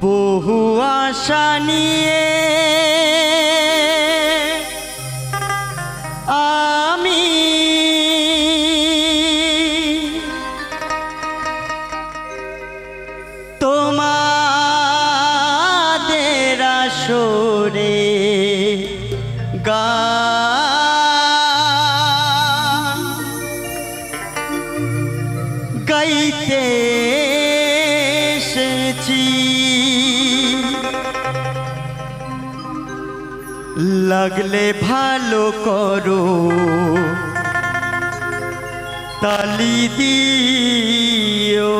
বহু আশা নিয়ে আমি তোমাদের আসরে গান গাইতে এসেছি। লাগলে ভালো করো তালি দিও,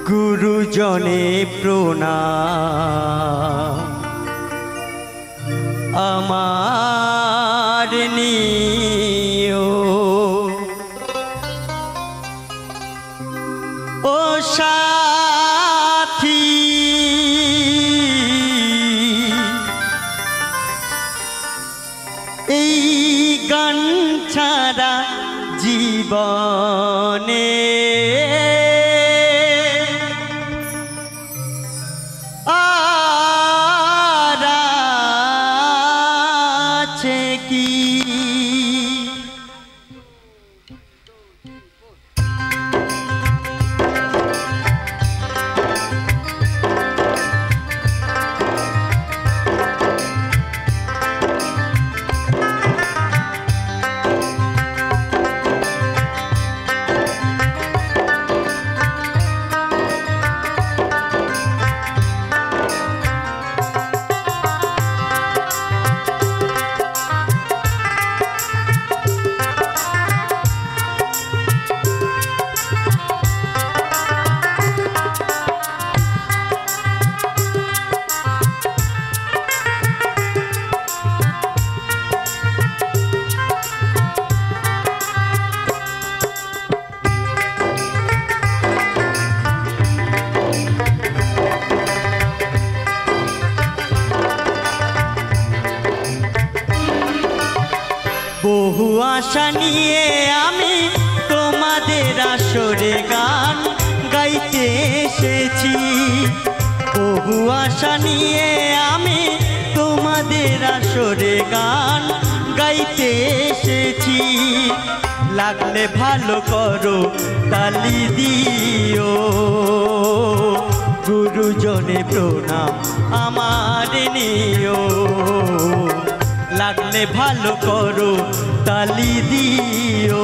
গুরুজনে প্রণাম আমার নিও। ও সাথী এই গান ছাড়া জীবনে আর আছে কি? বহু আশা নিয়ে আমি তোমাদের আসরে গান গাইতে এসেছি। বহু আশা নিয়ে আমি তোমাদের আসরে গান গাইতে এসেছি। লাগলে ভালো করো তালি দিও, গুরুজনে প্রণাম আমার নিও। লাগলে ভালো করো তালি দিও,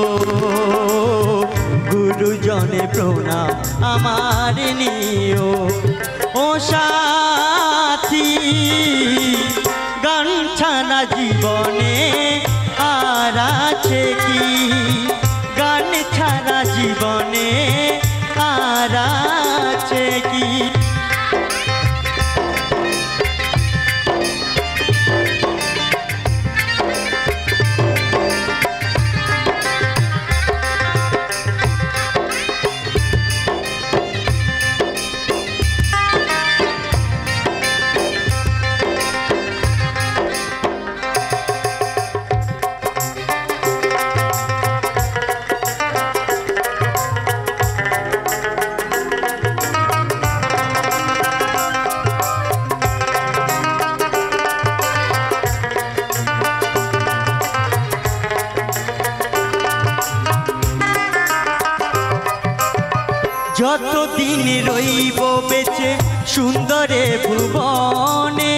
গুরুজনে প্রণাম আমার নিও। ও সাথী গান ছাড়া জীবনে আর আছে কি? গান ছাড়া জীবনে আর আছে কি? যতদিন রইব বেঁচে সুন্দরে ভুবনে,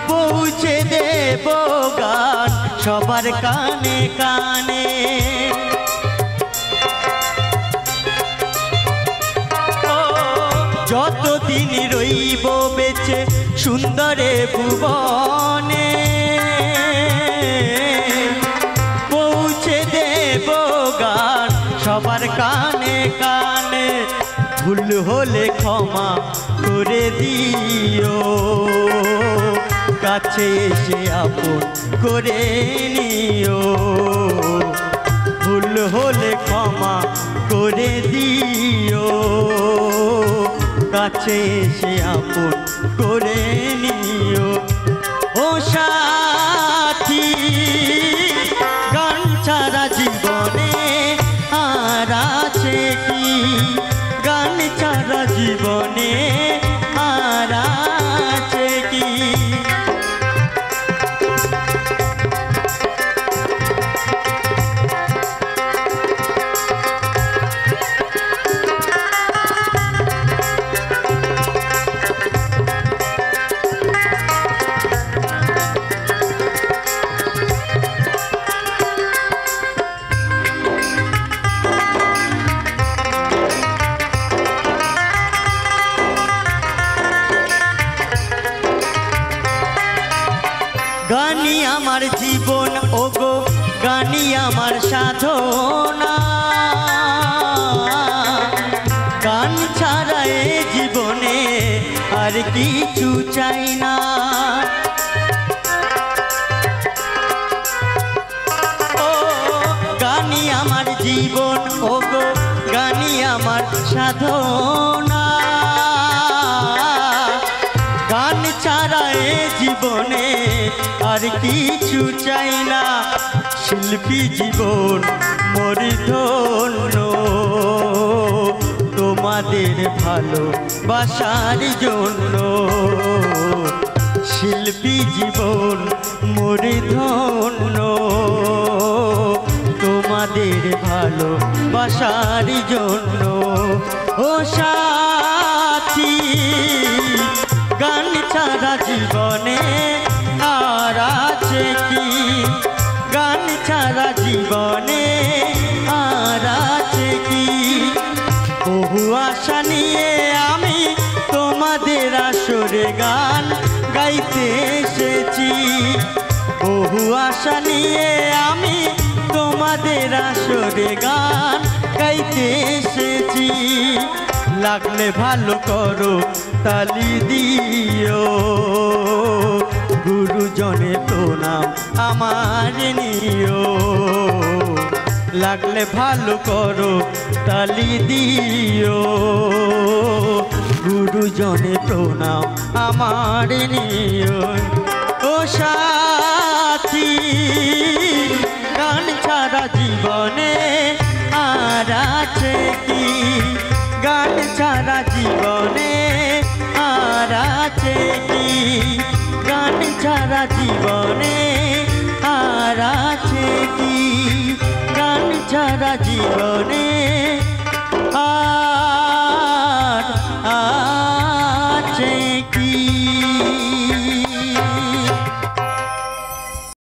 পৌঁছে দেব গান সবার কানে কানে। যতদিন রইব বেঁচে সুন্দরে ভুবনে, পৌঁছে দেব গান সবার কানে কানে। ভুল হলে ক্ষমা করে দিও, কাছে এসে আপন করে নিও। ভুল হলে ক্ষমা করে দিও, কাছে এসে আপন করে নিও। ও সাথী গান ছাড়া জীবনে না গান ছাড়া এ জীবনে আর কিছু চাই না ও গানই আমার জীবন ও গো গানই আমার সাধনা গান ছাড়া এ জীবনে আর কিছু চাই না শিল্পী জীবন মোর ধন্য তোমাদের ভালোবাসার জন্য শিল্পী জীবন মোর ধন্য তোমাদের ভালোবাসার জন্য ও সাথী গান ছাড়া জীবনে আর আছে কি গান ছাড়া জীবনে আর আছে কি বহু আশা নিয়ে আমি তোমাদের আসরে গান গাইতে এসেছি বহু আশা নিয়ে আমি তোমাদের আসরে গান গাইতে এসেছি লাগলে ভালো করো তালি দিও গুরুজনে প্রণাম আমার নিও লাগলে ভালো করো তালি দিও গুরুজনে প্রণাম আমার নিও ও সাথী